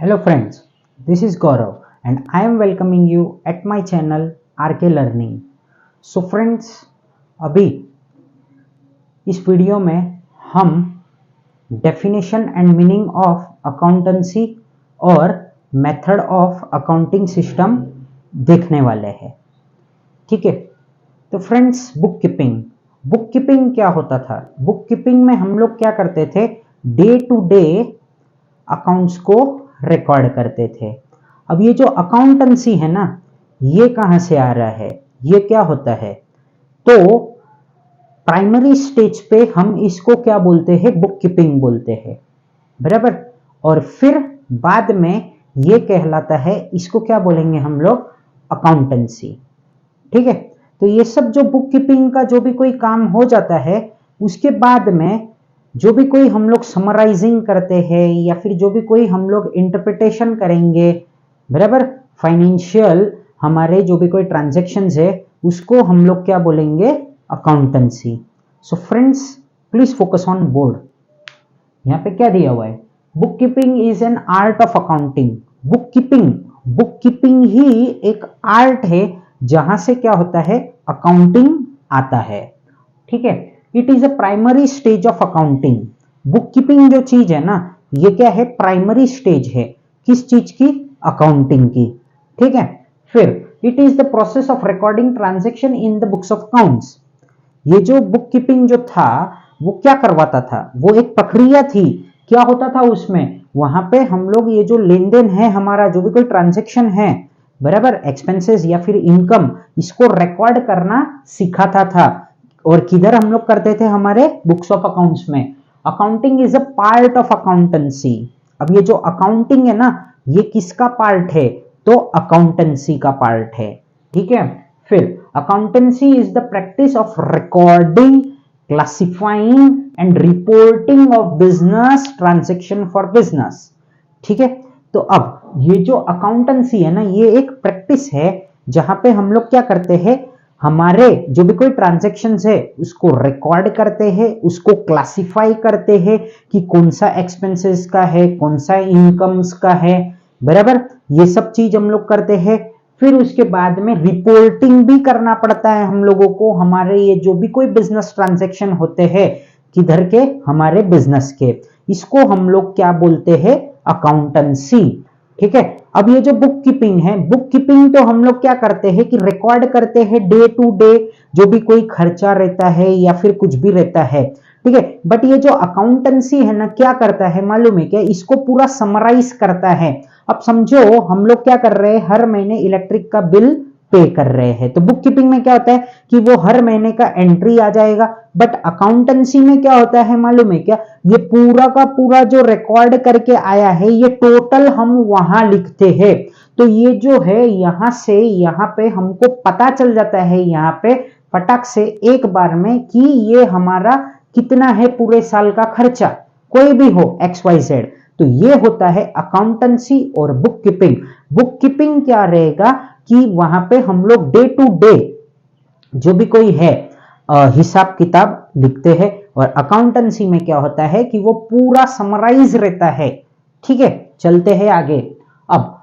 Hello friends, this is Gaurav and I am welcoming you at my channel RK Learning. So friends, अभी इस video में हम definition and meaning of accountancy और method of accounting system देखने वाले हैं। ठीक है, तो फ्रेंड्स बुक कीपिंग क्या होता था? बुक कीपिंग में हम लोग क्या करते थे? डे टू डे अकाउंट्स को रिकॉर्ड करते थे। अब ये जो अकाउंटेंसी है ना, ये कहां से आ रहा है? ये क्या होता है? तो प्राइमरी स्टेज पे हम इसको क्या बोलते हैं? बुक कीपिंग बोलते हैं, बराबर। और फिर बाद में ये कहलाता है, इसको क्या बोलेंगे हम लोग? अकाउंटेंसी। ठीक है, तो ये सब जो बुक कीपिंग का जो भी कोई काम हो जाता है, उसके बाद में जो भी कोई हम लोग समराइजिंग करते हैं या फिर जो भी कोई हम लोग इंटरप्रिटेशन करेंगे, बराबर, फाइनेंशियल हमारे जो भी कोई ट्रांजैक्शंस है उसको हम लोग क्या बोलेंगे? Accountancy. So friends please focus on board. यहाँ पे क्या दिया हुआ है? Book keeping is an art of accounting. Book keeping ही एक आर्ट है जहां से क्या होता है? अकाउंटिंग आता है। ठीक है, it is a primary stage of accounting. Book keeping जो चीज है ना, ये क्या है? प्राइमरी स्टेज है। किस चीज की? अकाउंटिंग की। ठीक है, फिर it is the process of recording transaction in the books of accounts. ये जो बुक कीपिंग जो था वो क्या करवाता था? वो एक प्रक्रिया थी। क्या होता था उसमें? वहां पे हम लोग ये जो लेन देन है हमारा, जो भी कोई ट्रांजैक्शन है, बराबर, एक्सपेंसेस या फिर इनकम, इसको रिकॉर्ड करना सिखाता था। और किधर हम लोग करते थे? हमारे बुक्स ऑफ अकाउंट्स में। Accounting is a part of accountancy. अब ये जो अकाउंटिंग है ना, ये किसका पार्ट है? तो अकाउंटेंसी का पार्ट है। ठीक है, फिर accountancy is the practice of recording, classifying and reporting of business transaction for business. ठीक है, तो अब ये जो अकाउंटेंसी है ना, ये एक प्रैक्टिस है जहां पे हम लोग क्या करते हैं? हमारे जो भी कोई ट्रांजैक्शंस है उसको रिकॉर्ड करते हैं, उसको क्लासिफाई करते हैं कि कौन सा एक्सपेंसेस का है, कौन सा इनकम्स का है, बराबर। ये सब चीज हम लोग करते हैं। फिर उसके बाद में रिपोर्टिंग भी करना पड़ता है हम लोगों को। हमारे ये जो भी कोई बिजनेस ट्रांजैक्शन होते हैं, किधर के? हमारे बिजनेस के। इसको हम लोग क्या बोलते हैं? अकाउंटेंसी। ठीक है, अब ये जो बुक कीपिंग है, बुक कीपिंग तो हम लोग क्या करते हैं कि रिकॉर्ड करते हैं डे टू डे जो भी कोई खर्चा रहता है या फिर कुछ भी रहता है। ठीक है, बट ये जो अकाउंटेंसी है ना, क्या करता है मालूम है क्या? इसको पूरा समराइज करता है। अब समझो हम लोग क्या कर रहे हैं? हर महीने इलेक्ट्रिक का बिल पे कर रहे हैं, तो बुक कीपिंग में क्या होता है कि वो हर महीने का एंट्री आ जाएगा। बट अकाउंटेंसी में क्या होता है मालूम है क्या? ये पूरा का पूरा जो रिकॉर्ड करके आया है, ये टोटल हम वहां लिखते हैं। तो ये जो है यहां से यहां पे हमको पता चल जाता है, यहाँ पे फटाक से एक बार में, कि ये हमारा कितना है पूरे साल का खर्चा, कोई भी हो XYZ। तो ये होता है अकाउंटेंसी और बुक कीपिंग। बुक कीपिंग क्या रहेगा कि वहां पे हम लोग डे टू डे जो भी कोई है हिसाब किताब लिखते हैं, और अकाउंटेंसी में क्या होता है कि वो पूरा समराइज रहता है। ठीक है, चलते हैं आगे। अब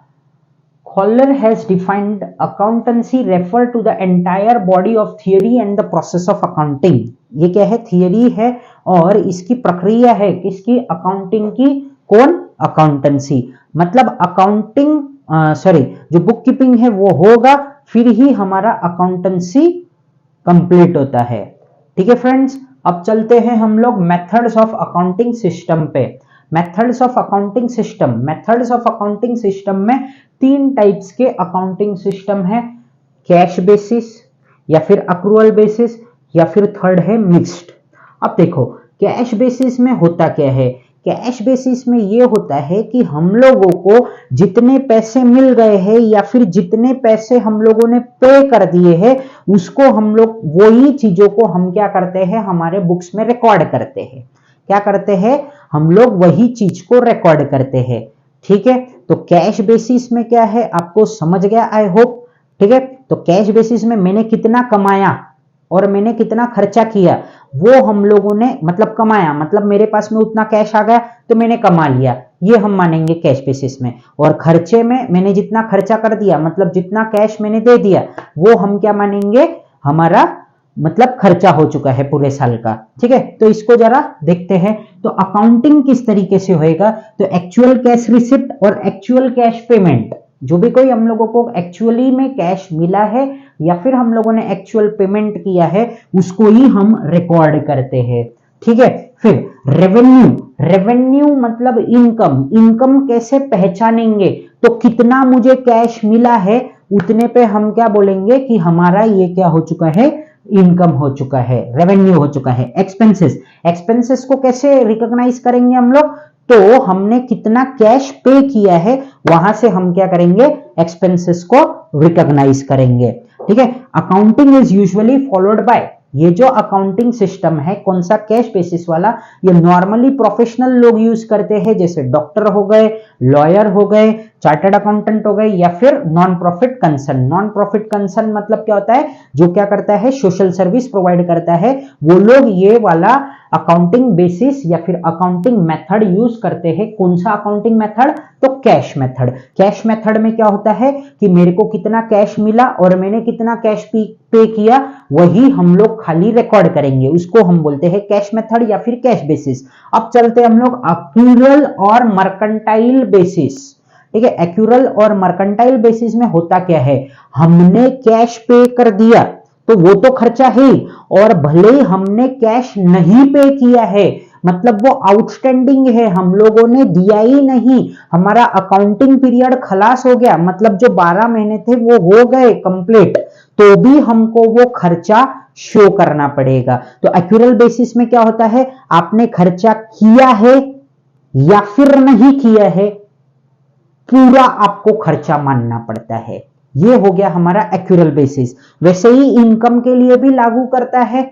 Koller has defined accountancy refer to the entire body of theory and the process of accounting। ये क्या है? थियरी है और इसकी प्रक्रिया है। किसकी? अकाउंटिंग की। कौन? अकाउंटेंसी। मतलब अकाउंटिंग जो बुक कीपिंग है वो होगा, फिर ही हमारा अकाउंटेंसी कंप्लीट होता है। ठीक है फ्रेंड्स, अब चलते हैं हम लोग मेथड्स ऑफ अकाउंटिंग सिस्टम पे। मेथड्स ऑफ अकाउंटिंग सिस्टम में 3 टाइप्स के अकाउंटिंग सिस्टम है। कैश बेसिस, या फिर अक्रूवल बेसिस, या फिर थर्ड है मिक्स्ड। अब देखो कैश बेसिस में होता क्या है? कैश बेसिस में ये होता है कि हम लोगों को जितने पैसे मिल गए हैं या फिर जितने पैसे हम लोगों ने पे कर दिए हैं, उसको हम लोग, वही चीजों को हम क्या करते हैं? हमारे बुक्स में रिकॉर्ड करते हैं। क्या करते हैं? हम लोग वही चीज को रिकॉर्ड करते हैं। ठीक है, तो कैश बेसिस में क्या है आपको समझ गया आई होप। ठीक है, तो कैश बेसिस में मैंने कितना कमाया, और मैंने कितना खर्चा किया वो हम लोगों ने मतलब कमाया, मतलब मेरे पास में उतना कैश आ गया तो मैंने कमा लिया, ये हम मानेंगे कैश बेसिस में। और खर्चे में मैंने जितना खर्चा कर दिया मतलब जितना कैश मैंने दे दिया वो हम क्या मानेंगे, हमारा मतलब खर्चा हो चुका है पूरे साल का। ठीक है, तो इसको जरा देखते हैं। तो अकाउंटिंग किस तरीके से होएगा, तो एक्चुअल कैश रिसिप्ट और एक्चुअल कैश पेमेंट, जो भी कोई हम लोगों को एक्चुअली में कैश मिला है या फिर हम लोगों ने एक्चुअल पेमेंट किया है उसको ही हम रिकॉर्ड करते हैं। ठीक है, फिर रेवेन्यू, रेवेन्यू मतलब इनकम, इनकम कैसे पहचानेंगे, तो कितना मुझे कैश मिला है उतने पे हम क्या बोलेंगे कि हमारा ये क्या हो चुका है, इनकम हो चुका है, रेवेन्यू हो चुका है। एक्सपेंसेस, एक्सपेंसेस को कैसे रिकॉग्नाइज करेंगे हम लोग, तो हमने कितना कैश पे किया है वहां से हम क्या करेंगे, एक्सपेंसेस को रिकॉग्नाइज करेंगे। ठीक है, accounting is usually followed by, ये जो अकाउंटिंग सिस्टम है कौन सा, कैश बेसिस वाला, ये नॉर्मली प्रोफेशनल लोग यूज करते हैं, जैसे डॉक्टर हो गए, लॉयर हो गए, चार्टर्ड अकाउंटेंट हो गए, या फिर non profit concern. Non profit concern मतलब क्या होता है, जो क्या करता है, सोशल सर्विस प्रोवाइड करता है, वो लोग ये वाला अकाउंटिंग बेसिस या फिर अकाउंटिंग मेथड यूज करते हैं। कौन सा अकाउंटिंग मेथड, तो कैश मेथड। कैश मेथड में क्या होता है कि मेरे को कितना कैश मिला और मैंने कितना कैश पे किया वही हम लोग खाली रिकॉर्ड करेंगे, उसको हम बोलते हैं कैश मेथड या फिर कैश बेसिस। अब चलते हम लोग एक्यूरल और मर्केंटाइल बेसिस। ठीक है, एक्यूरल और मर्केंटाइल बेसिस में होता क्या है, हमने कैश पे कर दिया तो वो तो खर्चा है, और भले हमने कैश नहीं पे किया है मतलब वो आउटस्टैंडिंग है, हम लोगों ने दिया ही नहीं, हमारा अकाउंटिंग पीरियड खलास हो गया, मतलब जो 12 महीने थे वो हो गए कंप्लीट, तो भी हमको वो खर्चा शो करना पड़ेगा। तो एक्यूरल बेसिस में क्या होता है, आपने खर्चा किया है या फिर नहीं किया है, पूरा आपको खर्चा मानना पड़ता है। ये हो गया हमारा एक्यूरल बेसिस। वैसे ही इनकम के लिए भी लागू करता है।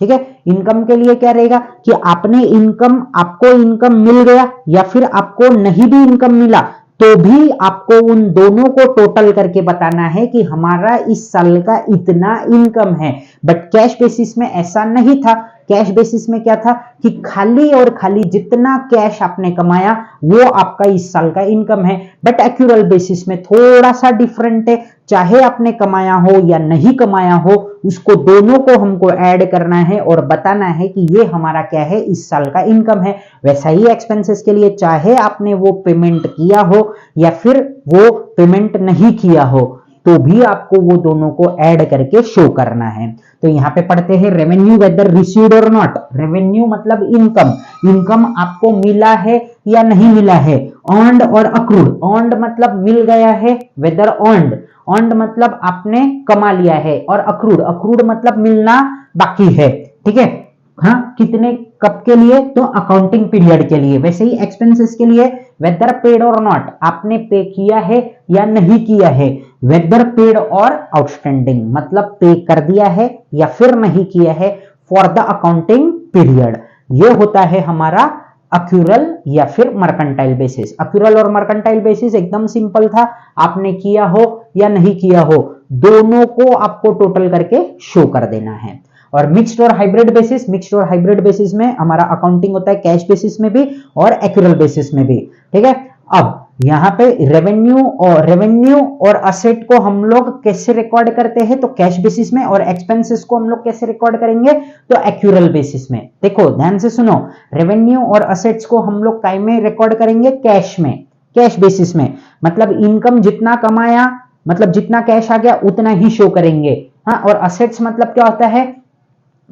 ठीक है, इनकम के लिए क्या रहेगा कि आपने इनकम, आपको इनकम मिल गया या फिर आपको नहीं भी इनकम मिला तो भी आपको उन दोनों को टोटल करके बताना है कि हमारा इस साल का इतना इनकम है। बट कैश बेसिस में ऐसा नहीं था। कैश बेसिस में क्या था कि खाली और खाली जितना कैश आपने कमाया वो आपका इस साल का इनकम है। बट एक्यूरल बेसिस में थोड़ा सा डिफरेंट है, चाहे आपने कमाया हो या नहीं कमाया हो उसको दोनों को हमको ऐड करना है और बताना है कि ये हमारा क्या है, इस साल का इनकम है। वैसा ही एक्सपेंसेस के लिए, चाहे आपने वो पेमेंट किया हो या फिर वो पेमेंट नहीं किया हो तो भी आपको वो दोनों को ऐड करके शो करना है। तो यहां पे पढ़ते हैं रेवेन्यू वेदर रिसीव्ड और नॉट। रेवेन्यू मतलब इनकम, इनकम आपको मिला है या नहीं मिला है। अर्न्ड और अक्रूड, अर्न्ड मतलब मिल गया है, वेदर अर्न्ड, अर्न्ड मतलब आपने कमा लिया है, और अक्रूड, अक्रूड मतलब मिलना बाकी है। ठीक है, हाँ, कितने कब के लिए, तो अकाउंटिंग पीरियड के लिए। वैसे ही एक्सपेंसेस के लिए वेदर पेड और नॉट, आपने पे किया है या नहीं किया है। वेदर पेड और आउटस्टैंडिंग मतलब पे कर दिया है या फिर नहीं किया है फॉर द अकाउंटिंग पीरियड। ये होता है हमारा अक्यूरल या फिर मर्केंटाइल बेसिस। अक्यूरल और मर्केंटाइल बेसिस एकदम सिंपल था, आपने किया हो या नहीं किया हो दोनों को आपको टोटल करके शो कर देना है। और मिक्स्ड और हाइब्रिड बेसिस, मिक्स्ड और हाइब्रिड बेसिस में हमारा अकाउंटिंग होता है कैश बेसिस में भी और एक्यूरल बेसिस में भी। ठीक है, अब यहां पे रेवेन्यू और असेट को हम लोग कैसे रिकॉर्ड करते हैं, तो कैश बेसिस में, और एक्सपेंसेस को हम लोग कैसे रिकॉर्ड करेंगे, तो एक्यूरल बेसिस में। देखो ध्यान से सुनो, रेवेन्यू और असेट्स को हम लोग काय में रिकॉर्ड करेंगे, कैश में, कैश बेसिस में। मतलब इनकम जितना कमाया मतलब जितना कैश आ गया उतना ही शो करेंगे। हाँ, और असेट्स मतलब क्या होता है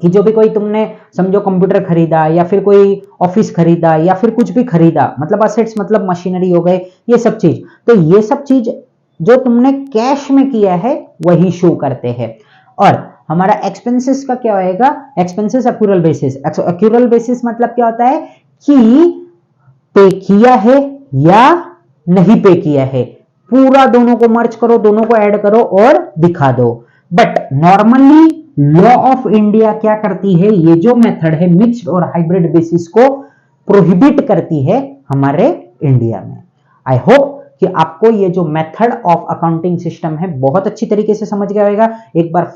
कि जो भी कोई तुमने समझो कंप्यूटर खरीदा या फिर कोई ऑफिस खरीदा या फिर कुछ भी खरीदा, मतलब असेट्स मतलब मशीनरी हो गए, ये सब चीज, तो ये सब चीज जो तुमने कैश में किया है वही शो करते हैं। और हमारा एक्सपेंसेस का क्या होएगा, expenses accrual basis. Accrual basis मतलब क्या होता है कि पे किया है या नहीं पे किया है, पूरा दोनों को मर्ज करो, दोनों को ऐड करो और दिखा दो। But normally law of India क्या करती है, ये जो मेथड है मिक्स्ड और हाइब्रिड बेसिस को प्रोहिबिट करती है हमारे इंडिया में। आई होप कि आपको ये जो मेथड ऑफ अकाउंटिंग सिस्टम है बहुत अच्छी तरीके से समझ गया होगा। एक बार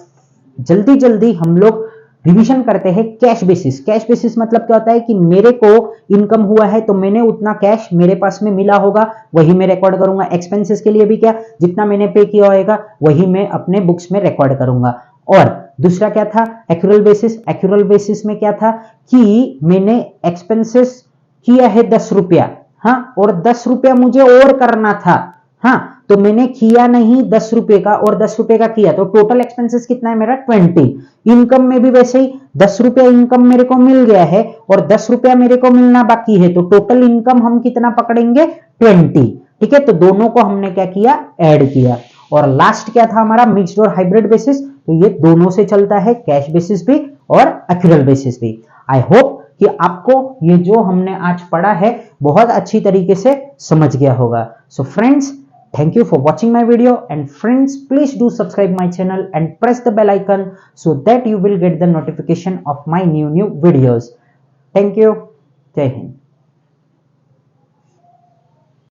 जल्दी जल्दी हम लोग रिवीजन करते हैं कैश बेसिस। कैश बेसिस मतलब क्या होता है कि मेरे को इनकम हुआ है तो मैंने उतना कैश मेरे पास में मिला होगा वही मैं रिकॉर्ड करूंगा। एक्सपेंसेस के लिए भी क्या, जितना मैंने पे किया होगा वही मैं अपने बुक्स में रिकॉर्ड करूंगा। और दूसरा क्या था, एक्यूरल बेसिस। एक्यूरल बेसिस में क्या था कि मैंने एक्सपेंसेस किया है 10 रुपया, हाँ, और 10 रुपया मुझे और करना था, हाँ, तो मैंने किया नहीं 10 रुपए का और 10 रुपए का किया, तो टोटल एक्सपेंसेस कितना है मेरा 20। इनकम में भी वैसे ही 10 रुपया इनकम मेरे को मिल गया है और 10 रुपया मेरे को मिलना बाकी है, तो टोटल इनकम हम कितना पकड़ेंगे 20। ठीक है, तो दोनों को हमने क्या किया, ऐड किया। और लास्ट क्या था हमारा, मिक्स्ड और हाइब्रिड बेसिस। तो ये दोनों से चलता है, कैश बेसिस भी और एक्यूरल बेसिस भी। आई होप कि आपको ये जो हमने आज पढ़ा है बहुत अच्छी तरीके से समझ गया होगा। So friends, thank you for watching my video, and friends please do subscribe my channel and press the bell icon so that you will get the notification of my new videos. Thank you. Jai Hind.